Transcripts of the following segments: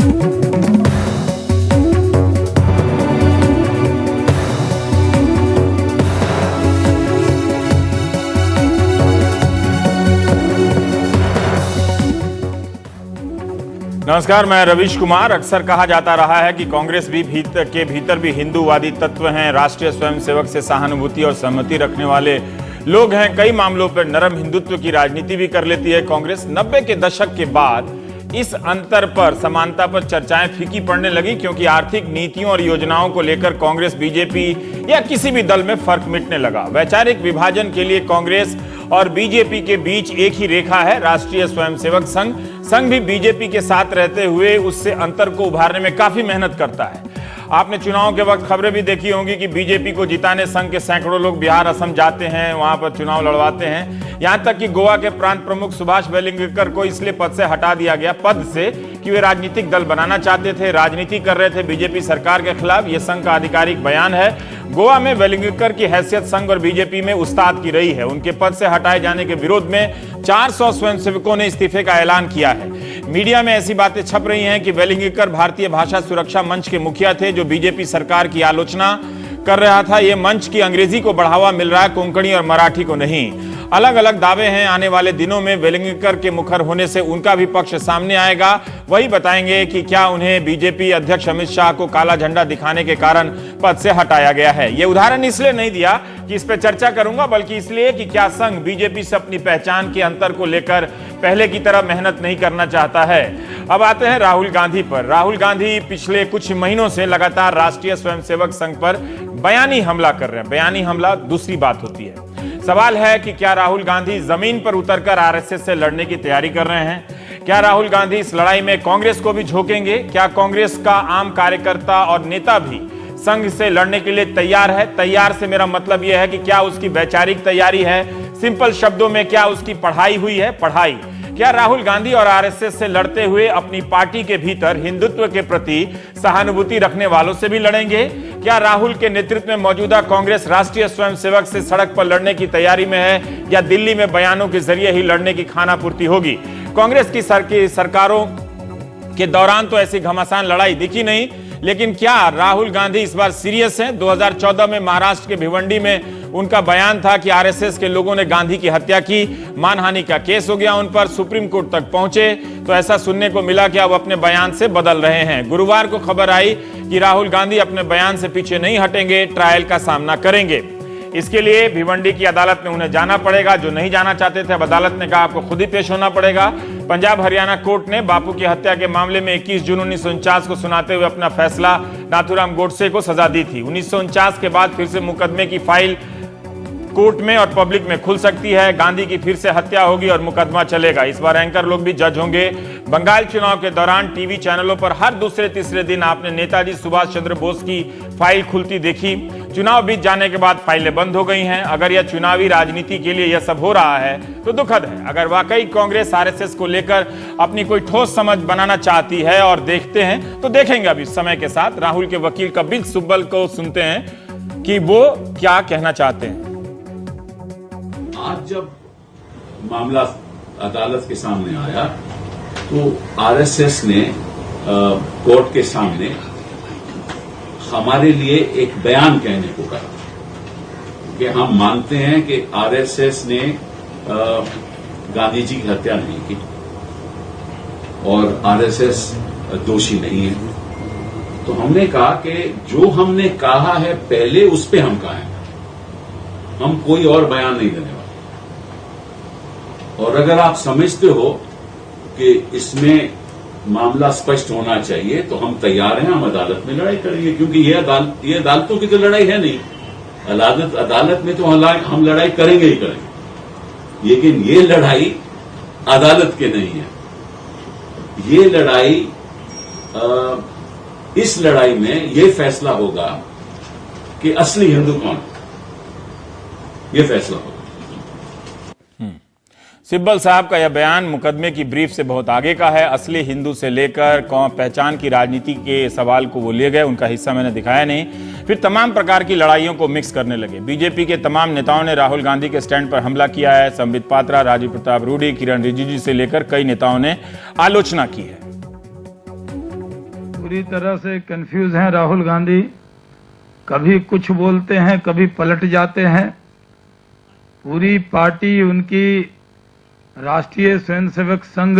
नमस्कार, मैं रवीश कुमार। अक्सर कहा जाता रहा है कि कांग्रेस भी भीतर भी हिंदूवादी तत्व हैं, राष्ट्रीय स्वयंसेवक से सहानुभूति और सहमति रखने वाले लोग हैं। कई मामलों पर नरम हिंदुत्व की राजनीति भी कर लेती है कांग्रेस। 90 के दशक के बाद इस अंतर पर, समानता पर चर्चाएं फीकी पड़ने लगी, क्योंकि आर्थिक नीतियों और योजनाओं को लेकर कांग्रेस, बीजेपी या किसी भी दल में फर्क मिटने लगा। वैचारिक विभाजन के लिए कांग्रेस और बीजेपी के बीच एक ही रेखा है, राष्ट्रीय स्वयंसेवक संघ। संघ भी बीजेपी के साथ रहते हुए उससे अंतर को उभारने में काफी मेहनत करता है। आपने चुनाव के वक्त खबरें भी देखी होंगी कि बीजेपी को जिताने संघ के सैकड़ों लोग बिहार, असम जाते हैं, वहां पर चुनाव लड़वाते हैं। यहां तक कि गोवा के प्रांत प्रमुख सुभाष वेलिंगकर को इसलिए पद से हटा दिया गया, पद से, कि वे राजनीतिक दल बनाना चाहते थे, राजनीति कर रहे थे बीजेपी सरकार के खिलाफ। यह संघ का आधिकारिक बयान है। गोवा में वेलिंगकर की हैसियत संघ और बीजेपी में उस्ताद की रही है। उनके पद से हटाए जाने के विरोध में 400 स्वयंसेवकों ने इस्तीफे का ऐलान किया है। मीडिया में ऐसी बातें छप रही हैं कि वेलिंगकर भारतीय भाषा सुरक्षा मंच के मुखिया थे, जो बीजेपी सरकार की आलोचना कर रहा था। यह मंच की अंग्रेजी को बढ़ावा मिल रहा है, कोंकणी और मराठी को नहीं। अलग अलग दावे हैं। आने वाले दिनों में वेलिंगकर के मुखर होने से उनका भी पक्ष सामने आएगा। वही बताएंगे कि क्या उन्हें बीजेपी अध्यक्ष अमित शाह को काला झंडा दिखाने के कारण पद से हटाया गया है। यह उदाहरण इसलिए नहीं दिया कि इस पर चर्चा करूंगा, बल्कि इसलिए कि क्या संघ बीजेपी से अपनी पहचान के अंतर को लेकर पहले की तरह मेहनत नहीं करना चाहता है। अब आते हैं राहुल गांधी पर। राहुल गांधी पिछले कुछ महीनों से लगातार राष्ट्रीय स्वयंसेवक संघ पर बयानी हमला कर रहे हैं। बयानी हमला दूसरी बात होती है। सवाल है कि क्या राहुल गांधी जमीन पर उतरकर आरएसएस से लड़ने की तैयारी कर रहे हैं? क्या राहुल गांधी इस लड़ाई में कांग्रेस को भी झोंकेंगे? क्या कांग्रेस का आम कार्यकर्ता और नेता भी संघ से लड़ने के लिए तैयार है? तैयार से मेरा मतलब यह है कि क्या उसकी वैचारिक तैयारी है? सिंपल शब्दों में, क्या उसकी पढ़ाई हुई है? पढ़ाई। क्या राहुल गांधी और आरएसएस से लड़ते हुए अपनी पार्टी के भीतर हिंदुत्व के प्रति सहानुभूति रखने वालों से भी लड़ेंगे? क्या राहुल के नेतृत्व में मौजूदा कांग्रेस राष्ट्रीय स्वयंसेवक से सड़क पर लड़ने की तैयारी में है, या दिल्ली में बयानों के जरिए ही लड़ने की खानापूर्ति होगी? कांग्रेस की सरकारों के दौरान तो ऐसी घमासान लड़ाई दिखी नहीं, लेकिन क्या राहुल गांधी इस बार सीरियस हैं? 2014 में महाराष्ट्र के भिवंडी में उनका बयान था कि आरएसएस के लोगों ने गांधी की हत्या की, मानहानि का केस हो गया उन पर, सुप्रीम कोर्ट तक पहुंचे, तो ऐसा सुनने को मिला कि अब अपने बयान से बदल रहे हैं। गुरुवार को खबर आई कि राहुल गांधी अपने बयान से पीछे नहीं हटेंगे, ट्रायल का सामना करेंगे। इसके लिए भिवंडी की अदालत में उन्हें जाना पड़ेगा। जो नहीं जाना चाहते थे, अब अदालत ने कहा आपको खुद ही पेश होना पड़ेगा। पंजाब हरियाणा कोर्ट ने बापू की हत्या के मामले में 21 जून 1949 को सुनाते हुए अपना फैसला नाथूराम गोडसे को सजा दी थी। 1949 के बाद फिर से मुकदमे की फाइल कोर्ट में और पब्लिक में खुल सकती है। गांधी की फिर से हत्या होगी और मुकदमा चलेगा। इस बार एंकर लोग भी जज होंगे। बंगाल चुनाव के दौरान टीवी चैनलों पर हर दूसरे तीसरे दिन आपने नेताजी सुभाष चंद्र बोस की फाइल खुलती देखी। चुनाव बीत जाने के बाद फाइलें बंद हो गई हैं। अगर यह चुनावी राजनीति के लिए यह सब हो रहा है तो दुखद है। अगर वाकई कांग्रेस आरएसएस को लेकर अपनी कोई ठोस समझ बनाना चाहती है, और देखते हैं तो देखेंगे अभी समय के साथ। राहुल के वकील कपिल सिब्बल को सुनते हैं कि वो क्या कहना चाहते हैं। आज जब मामला अदालत के सामने आया तो आरएसएस ने कोर्ट के सामने हमारे लिए एक बयान कहने को कहा कि हम मानते हैं कि आरएसएस ने गांधी जी की हत्या नहीं की और आरएसएस दोषी नहीं है। तो हमने कहा कि जो हमने कहा है पहले उस पे हम कहें, हम कोई और बयान नहीं देने वाले। और अगर आप समझते हो कि इसमें मामला स्पष्ट होना चाहिए तो हम तैयार हैं, हम अदालत में लड़ाई करेंगे, क्योंकि ये अदालतों की तो लड़ाई है नहीं। अदालत में तो हम लड़ाई करेंगे ही करेंगे, लेकिन ये लड़ाई अदालत के नहीं है। ये लड़ाई इस लड़ाई में ये फैसला होगा कि असली हिंदू कौन है, ये फैसला होगा। सिब्बल साहब का यह बयान मुकदमे की ब्रीफ से बहुत आगे का है। असली हिंदू से लेकर पहचान की राजनीति के सवाल को वो ले गए, उनका हिस्सा मैंने दिखाया नहीं। फिर तमाम प्रकार की लड़ाइयों को मिक्स करने लगे। बीजेपी के तमाम नेताओं ने राहुल गांधी के स्टैंड पर हमला किया है। संबित पात्रा, राजीव प्रताप रूडी, किरण रिजिजू से लेकर कई नेताओं ने आलोचना की है। पूरी तरह से कंफ्यूज हैं राहुल गांधी। कभी कुछ बोलते हैं, कभी पलट जाते हैं। पूरी पार्टी उनकी राष्ट्रीय स्वयंसेवक संघ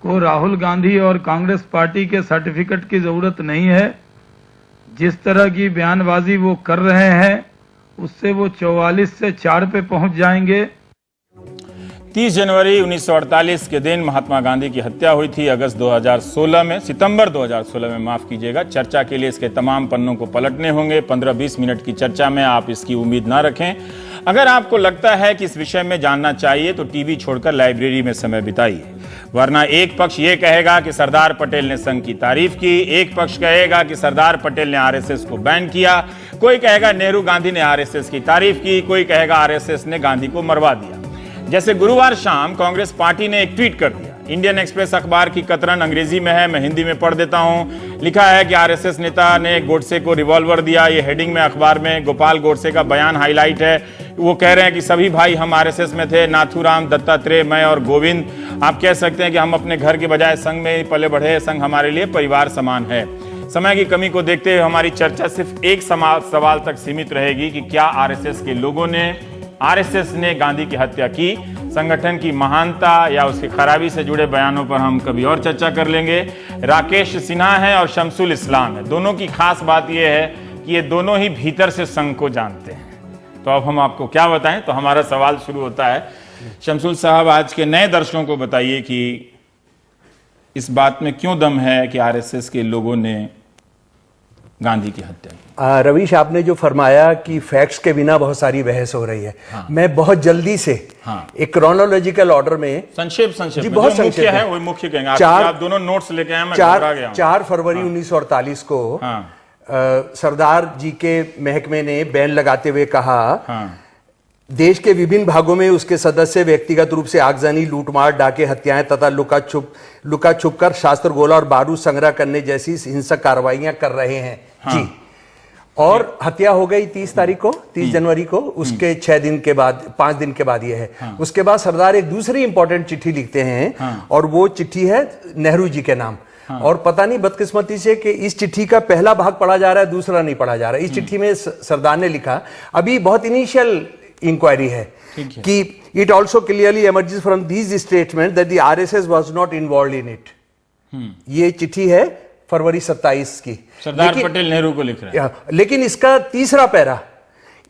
को राहुल गांधी और कांग्रेस पार्टी के सर्टिफिकेट की जरूरत नहीं है। जिस तरह की बयानबाजी वो कर रहे हैं उससे वो 44 से 4 पे पहुंच जाएंगे। 30 जनवरी 1948 के दिन महात्मा गांधी की हत्या हुई थी। अगस्त 2016 में, सितंबर 2016 में माफ कीजिएगा। चर्चा के लिए इसके तमाम पन्नों को पलटने होंगे। 15-20 मिनट की चर्चा में आप इसकी उम्मीद ना रखें। अगर आपको लगता है कि इस विषय में जानना चाहिए तो टीवी छोड़कर लाइब्रेरी में समय बिताइए, वरना एक पक्ष ये कहेगा कि सरदार पटेल ने संघ की तारीफ की, एक पक्ष कहेगा कि सरदार पटेल ने आरएसएस को बैन किया, कोई कहेगा नेहरू गांधी ने आरएसएस की तारीफ की, कोई कहेगा आरएसएस ने गांधी को मरवा दिया। जैसे गुरुवार शाम कांग्रेस पार्टी ने एक ट्वीट कर दिया। इंडियन एक्सप्रेस अखबार की कतरन अंग्रेजी में है, मैं हिंदी में पढ़ देता हूं। लिखा है कि आरएसएस नेता ने गोडसे को रिवॉल्वर दिया। ये हेडिंग में अखबार में गोपाल गोडसे का बयान हाईलाइट है। वो कह रहे हैं कि सभी भाई हम आरएसएस में थे, नाथूराम, दत्तात्रेय, मैं और गोविंद। आप कह सकते हैं कि हम अपने घर के बजाय संघ में ही पले बढ़े। संघ हमारे लिए परिवार समान है। समय की कमी को देखते हुए हमारी चर्चा सिर्फ एक सवाल तक सीमित रहेगी कि क्या आरएसएस ने गांधी की हत्या की। संगठन की महानता या उसकी खराबी से जुड़े बयानों पर हम कभी और चर्चा कर लेंगे। राकेश सिन्हा है और शमसुल इस्लाम है। दोनों की खास बात यह है कि ये दोनों ही भीतर से संघ को जानते हैं। तो अब हम आपको क्या बताएं, तो हमारा सवाल शुरू होता है। शमसुल साहब, आज के नए दर्शकों को बताइए कि इस बात में क्यों दम है कि आरएसएस के लोगों ने गांधी की हत्या की। रवीश, आपने जो फरमाया कि फैक्ट्स के बिना बहुत सारी बहस हो रही है। हाँ। मैं बहुत जल्दी से एक क्रोनोलॉजिकल ऑर्डर में संक्षेप जी बहुत मुख्य है वही मुख्य कहेंगे। आप दोनों नोट्स लेके आए, मैं घबरा गया हूं। 4 फरवरी 1948 को सरदार जी के महकमे ने बैन लगाते हुए कहा, देश के विभिन्न भागों में उसके सदस्य व्यक्तिगत रूप से आगजनी, लूटमार, डाके, हत्याएं तथा लुका छुप कर शास्त्र गोला और बारूद संग्रह करने जैसी हिंसक कार्रवाइयां कर रहे हैं। जी, और हत्या हो गई 30 तारीख को, 30 जनवरी को। उसके 6 दिन के बाद, 5 दिन के बाद ये है। उसके बाद सरदार एक दूसरी इंपॉर्टेंट चिट्ठी लिखते हैं और वो चिट्ठी है नेहरू जी के नाम। और पता नहीं बदकिस्मती से कि इस चिट्ठी का पहला भाग पढ़ा जा रहा है, दूसरा नहीं पढ़ा जा रहा है। इस चिट्ठी में सरदार ने लिखा, अभी बहुत इनिशियल इंक्वायरी है कि it also clearly emerges from these statement that the RSS was not involved in it. ये चिट्ठी है फरवरी 27 की, सरदार पटेल नेहरू को लिख रहे हैं। लेकिन इसका तीसरा para,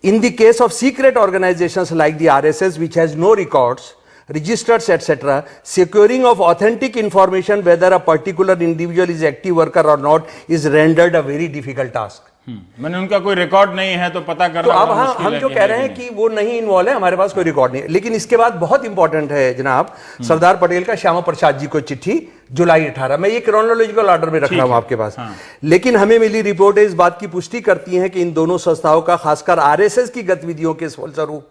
in the case of secret organisations like the RSS which has no records, registers etc, securing of authentic information whether a particular individual is active worker or not is rendered a very difficult task। मैंने उनका कोई record नहीं है तो पता करना। तो अब हम जो कह रहे हैं कि वो नहीं इन्वॉल्व है, हमारे पास कोई रिकॉर्ड नहीं। लेकिन इसके बाद बहुत इंपॉर्टेंट है जनाब, सरदार पटेल का श्यामा प्रसाद जी को चिट्ठी जुलाई 18, मैं ये क्रोनोलॉजिकल ऑर्डर में रख रहा हूं आपके पास। लेकिन हमें मिली रिपोर्ट इस बात की पुष्टि करती है कि इन दोनों संस्थाओं का, खासकर आरएसएस की गतिविधियों के फलस्वरूप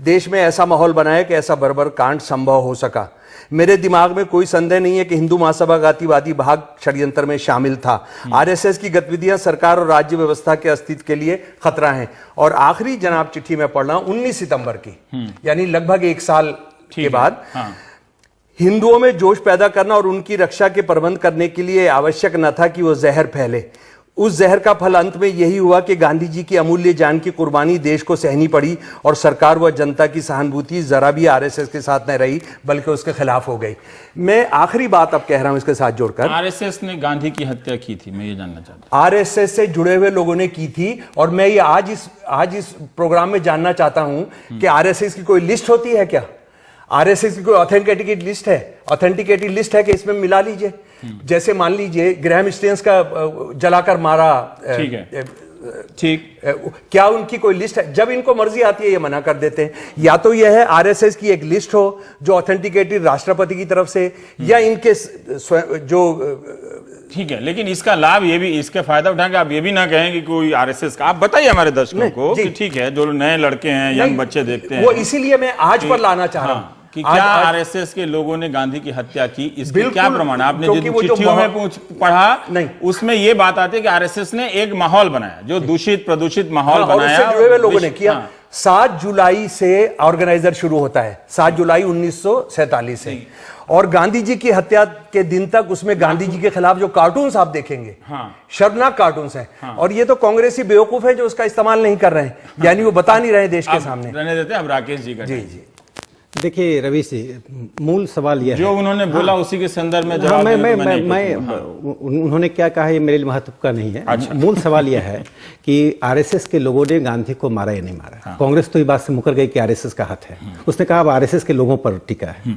देश में ऐसा माहौल बनाया कि ऐसा बर्बर कांड संभव हो सका। मेरे दिमाग में कोई संदेह नहीं है कि हिंदू महासभा गांधीवादी भाग षड्यंत्र में शामिल था। आरएसएस की गतिविधियां सरकार और राज्य व्यवस्था के अस्तित्व के लिए खतरा हैं। और आखिरी जनाब चिट्ठी में पढ़ रहा हूं 19 सितंबर की, यानी लगभग 1 साल के बाद, हिंदुओं में जोश पैदा करना और उनकी रक्षा के प्रबंध करने के लिए आवश्यक न था कि वो जहर फैले। उस जहर का फल अंत में यही हुआ कि गांधी जी की अमूल्य जान की कुर्बानी देश को सहनी पड़ी और सरकार व जनता की सहानुभूति जरा भी आरएसएस के साथ न रही बल्कि उसके खिलाफ हो गई। मैं आखिरी बात अब कह रहा हूं इसके साथ जोड़कर, आरएसएस ने गांधी की हत्या की थी, मैं ये जानना चाहता हूं। आरएसएस से जुड़े हुए लोगों ने की थी। और मैं ये आज इस प्रोग्राम में जानना चाहता हूं कि आरएसएस की कोई लिस्ट होती है क्या? आरएसएस की कोई ऑथेंटिकेटेड लिस्ट है कि इसमें मिला लीजिए। जैसे मान लीजिए ग्रैहम स्टेन्स का जलाकर मारा, ठीक, क्या उनकी कोई लिस्ट है? जब इनको मर्जी आती है ये मना कर देते हैं। या तो यह है आरएसएस की एक लिस्ट हो जो ऑथेंटिकेटेड राष्ट्रपति की तरफ से, या इनके जो, ठीक है, लेकिन इसका लाभ ये भी, इसका फायदा उठाएंगे आप ये भी ना कहें कि कोई आरएसएस का। आप बताइए हमारे दर्शकों को कि ठीक है, जो नए लड़के हैं, यंग बच्चे देखते हैं, वो इसीलिए मैं आज पर लाना चाह रहा हूं कि क्या आरएसएस के लोगों ने गांधी की हत्या की, इसके क्या प्रमाण? आपने जो चिट्ठियों में पढ़ा नहीं, उसमें यह बात आती है कि आरएसएस ने एक माहौल बनाया, जो दूषित प्रदूषित माहौल बनाया, उससे जुड़े हुए लोगों ने किया। 7 जुलाई से ऑर्गेनाइजर शुरू होता है, 7 जुलाई 1947 से। और गांधी जी की हत्या के दिन तक उसमें गांधी जी के खिलाफ जो कार्टून्स आप देखेंगे, शर्मनाक कार्टून्स हैं। और ये तो कांग्रेसी बेवकूफ है जो उसका इस्तेमाल नहीं कर रहे हैं, यानी वो बता नहीं रहे देश के सामने। रहने देते हैं अब राकेश जी का। जी जी देखिए रवीश जी, मूल सवाल यह जो है, उन्होंने बोला उसी के संदर्भ में जवाब उन्होंने क्या कहा है ये मेरे लिए महत्व का नहीं है। अच्छा। मूल सवाल यह है कि आरएसएस के लोगों ने गांधी को मारा या नहीं मारा। कांग्रेस तो ये बात से मुकर गई कि आरएसएस का हाथ है, उसने कहा अब आरएसएस के लोगों पर टिका है।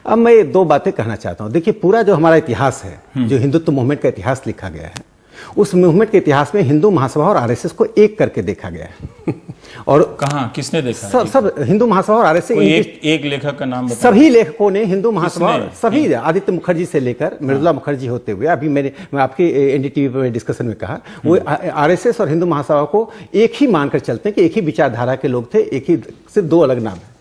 अब मैं दो बातें कहना चाहता हूं। देखिए पूरा जो हमारा इतिहास है, जो हिंदुत्व मूवमेंट का इतिहास लिखा गया है, उस मूवमेंट के इतिहास में हिंदू महासभा और आरएसएस को एक करके देखा गया है। और कहाँ किसने देखा? सब हिंदू महासभा और आरएसएस, एक लेखक का नाम बताओ। सभी लेखकों ने हिंदू महासभा, सभी आदित्य मुखर्जी से लेकर मृदुला मुखर्जी होते हुए, अभी मैं आपके एनडीटीवी पर डिस्कशन में कहा, वो आरएसएस और हिंदू महासभा को एक ही मानकर चलते हैं कि एक ही विचारधारा के लोग थे, एक ही, सिर्फ दो अलग नाम है।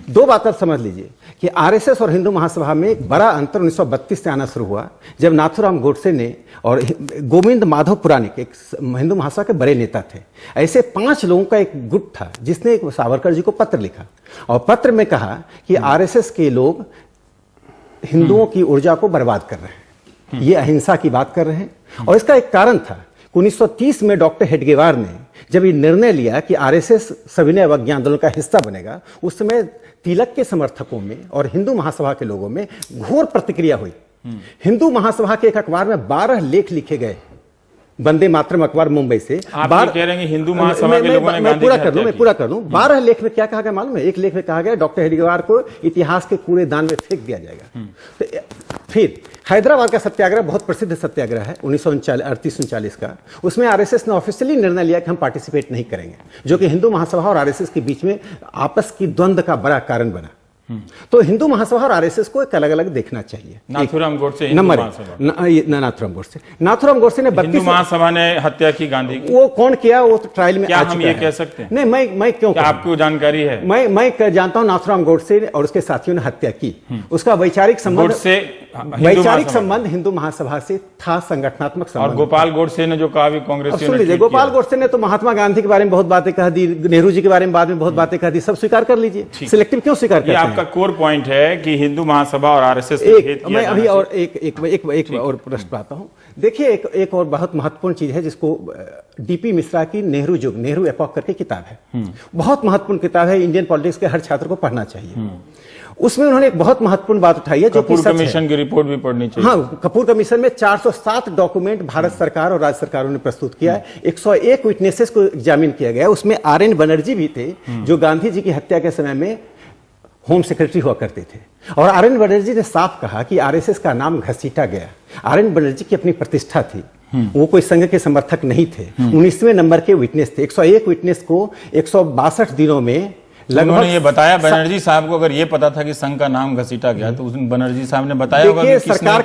दो बात आप समझ लीजिए कि आरएसएस और हिंदू महासभा में एक बड़ा अंतर 1932 से आना शुरू हुआ, जब नाथूराम गोडसे ने और गोविंद माधव पुराणिक एक हिंदू महासभा के बड़े नेता थे। ऐसे 5 लोगों का एक गुट था जिसने एक सावरकर जी को पत्र लिखा और पत्र में कहा कि आरएसएस के लोग हिंदुओं की ऊर्जा को बर्बाद कर रहे हैं, ये अहिंसा की बात कर रहे हैं। और इसका एक कारण था, 1930 में डॉक्टर हेडगेवार ने जब ये निर्णय लिया कि आरएसएस सविनय अवज्ञा आंदोलन का हिस्सा बनेगा, उस समय तिलक के समर्थकों में और हिंदू महासभा के लोगों में घोर प्रतिक्रिया हुई। हिंदू महासभा के एक अखबार में 12 लेख लिखे गए, वंदे मातरम अखबार मुंबई से। आप कह रहे हैं हिंदू महासभा के लोगों ने मैं पूरा कर लूं। 12 लेख में क्या कहा गया मालूम है? एक लेख में कहा गया डॉक्टर हेडगेवार को इतिहास के कूड़ेदान में फेंक दिया जाएगा। तो फिर हैदराबाद का सत्याग्रह बहुत प्रसिद्ध सत्याग्रह है 1938-39 का, उसमें आरएसएस ने ऑफिशियली निर्णय लिया कि हम पार्टिसिपेट नहीं करेंगे, जो कि हिंदू महासभा और आरएसएस के बीच में आपस की द्वंद्व का बड़ा कारण बना। तो हिंदू महासभा और आरएसएस को एक अलग अलग देखना चाहिए। नाथूराम गोडसे नंबर नाथूराम गोडसे ने हिंदू महासभा ने हत्या की गांधी की। वो कौन किया वो तो ट्रायल में क्या आ हम चुका ये है। कह सकते हैं? नहीं, मैं क्यों क्या आपको जानकारी है? मैं जानता हूं नाथूराम गोडसे और उसके साथियों ने हत्या की। उसका वैचारिक संबंध हिंदू महासभा से था, संगठनात्मक संबंध। और गोपाल गोडसे ने जो कहा भी कांग्रेस, सुन लीजिए, गोपाल गोडसे ने तो महात्मा गांधी के बारे में बहुत बातें कह दी, नेहरू जी के बारे में बाद में बहुत बातें कह दी, सब स्वीकार कर लीजिए। सिलेक्टिव क्यों स्वीकार करते हैं? आपका कोर पॉइंट है कि हिंदू महासभा और आरएसएस मैं अभी और एक और प्रश्न पाता हूं। देखिए एक और बहुत महत्वपूर्ण चीज है जिसको डीपी मिश्रा की नेहरू युग, नेहरू एपॉक करके किताब है, बहुत महत्वपूर्ण किताब है, इंडियन पॉलिटिक्स के हर छात्र को पढ़ना चाहिए। उसमें उन्होंने एक बहुत महत्वपूर्ण बात उठाई है, जो कि कपूर कमीशन की रिपोर्ट भी पढ़नी चाहिए। हाँ, कपूर कमीशन में 407 डॉक्यूमेंट भारत सरकार और राज्य सरकारों ने प्रस्तुत किया है। 101 विटनेसेस को एग्जामिन किया गया। उसमें आर.एन. बनर्जी भी थे, जो गांधी जी की हत्या के समय में होम सेक्रेटरी हुआ करते थे। और आर.एन. बनर्जी ने साफ कहा कि आरएसएस का नाम घसीटा गया। आर.एन. बनर्जी की अपनी प्रतिष्ठा थी, वो कोई संघ के समर्थक नहीं थे। 19वें नंबर के विटनेस थे। 101 विटनेस को 162 दिनों में लगभग ये बताया। बनर्जी साहब को अगर ये पता था कि संघ का नाम घसीटा गया तो उस दिन बनर्जी साहब ने बताया होगा कि सरकार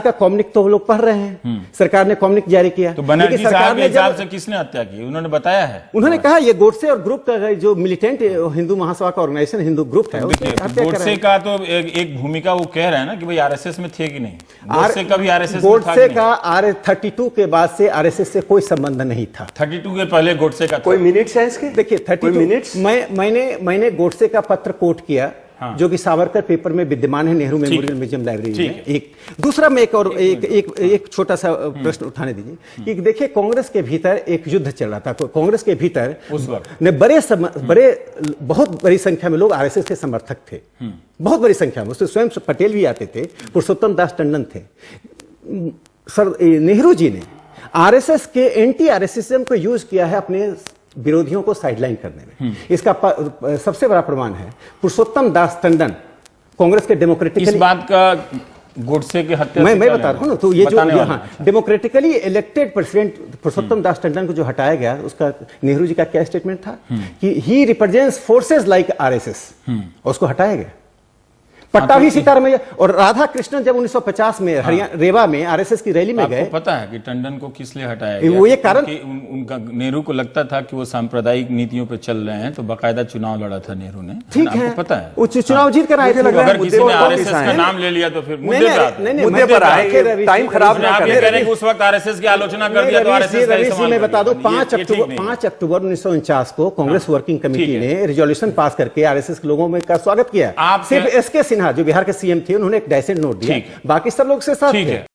का कॉम्युनिक तो लोग पढ़ रहे हैं, सरकार ने कॉम्युनिक जारी किया। तो बनर्जी साहब के हिसाब से किसने हत्या की? उन्होंने बताया है, उन्होंने कहा ये गोडसे और ग्रुप का जो मिलिटेंट हिंदू महासभा का ऑर्गेनाइजेशन हिंदू ग्रुप है। गोडसे का तो एक भूमिका वो कह रहे हैं ना कि भाई आरएसएस में थे कि नहीं। गोडसे का भी आरएसएस में था? गोडसे का 32 के बाद से आरएसएस से कोई संबंध नहीं था। 32 के पहले गोडसे का कोई मिनट्स है इसके? देखिए 32 मैंने गोडसे का पत्र कोट किया, जो कि सावरकर पेपर में विद्यमान है नेहरू मेमोरियल म्यूजियम लाइब्रेरी में। एक दूसरा में एक छोटा सा प्रश्न उठाने दीजिए कि देखिए कांग्रेस के भीतर एक युद्ध चल रहा था। कांग्रेस के भीतर उस वक्त बहुत बड़ी संख्या में लोग आरएसएस के समर्थक थे, बहुत बड़ी संख्या में। उसमें स्वयं पटेल भी आते थे, पुरुषोत्तम दास टंडन थे। सर नेहरू जी ने आरएसएस के एंटी आरएसएसिज्म को यूज किया है अपने विरोधियों को साइडलाइन करने में। इसका सबसे बड़ा प्रमाण है पुरुषोत्तम दास टंडन, कांग्रेस के डेमोक्रेटिकली, इस बात का गोडसे की हत्या मैं बता रहा हूं ना। तो ये जो डेमोक्रेटिकली इलेक्टेड प्रेसिडेंट पुरुषोत्तम दास टंडन को जो हटाया गया, उसका नेहरू जी का क्या स्टेटमेंट था कि ही रिप्रेजेंट्स फोर्सेस लाइक आरएसएस, उसको हटाया गया। पट्टाभी सीतारामैया और राधा कृष्णन जब 1950 में हरियाणा रेवा में आरएसएस की रैली में गए। पता है कि टंडन को किस लिए हटाया गया? वो ये कारण उनका नेहरू को लगता था कि वो सांप्रदायिक नीतियों पे चल रहे हैं, तो बाकायदा चुनाव लड़ा था नेहरू ने। ठीक है, पता है वो चुनाव जीत कर आए थे। अगर किसी ने आरएसएस का नाम ले लिया तो फिर मुद्दे पर आए, टाइम खराब ना करें। उस वक्त आरएसएस की आलोचना कर दिया तो आरएसएस मैं बता दूं 5 अक्टूबर 1949 को कांग्रेस वर्किंग कमेटी ने रिजोल्यूशन पास करके आरएसएस के लोगों में का स्वागत किया। सिर्फ एसके सिन्हा जो बिहार के सीएम थे, उन्होंने एक डाइसेंट नोट दिया, ठीक। बाकी सब लोग से साथ ठीक थे। है।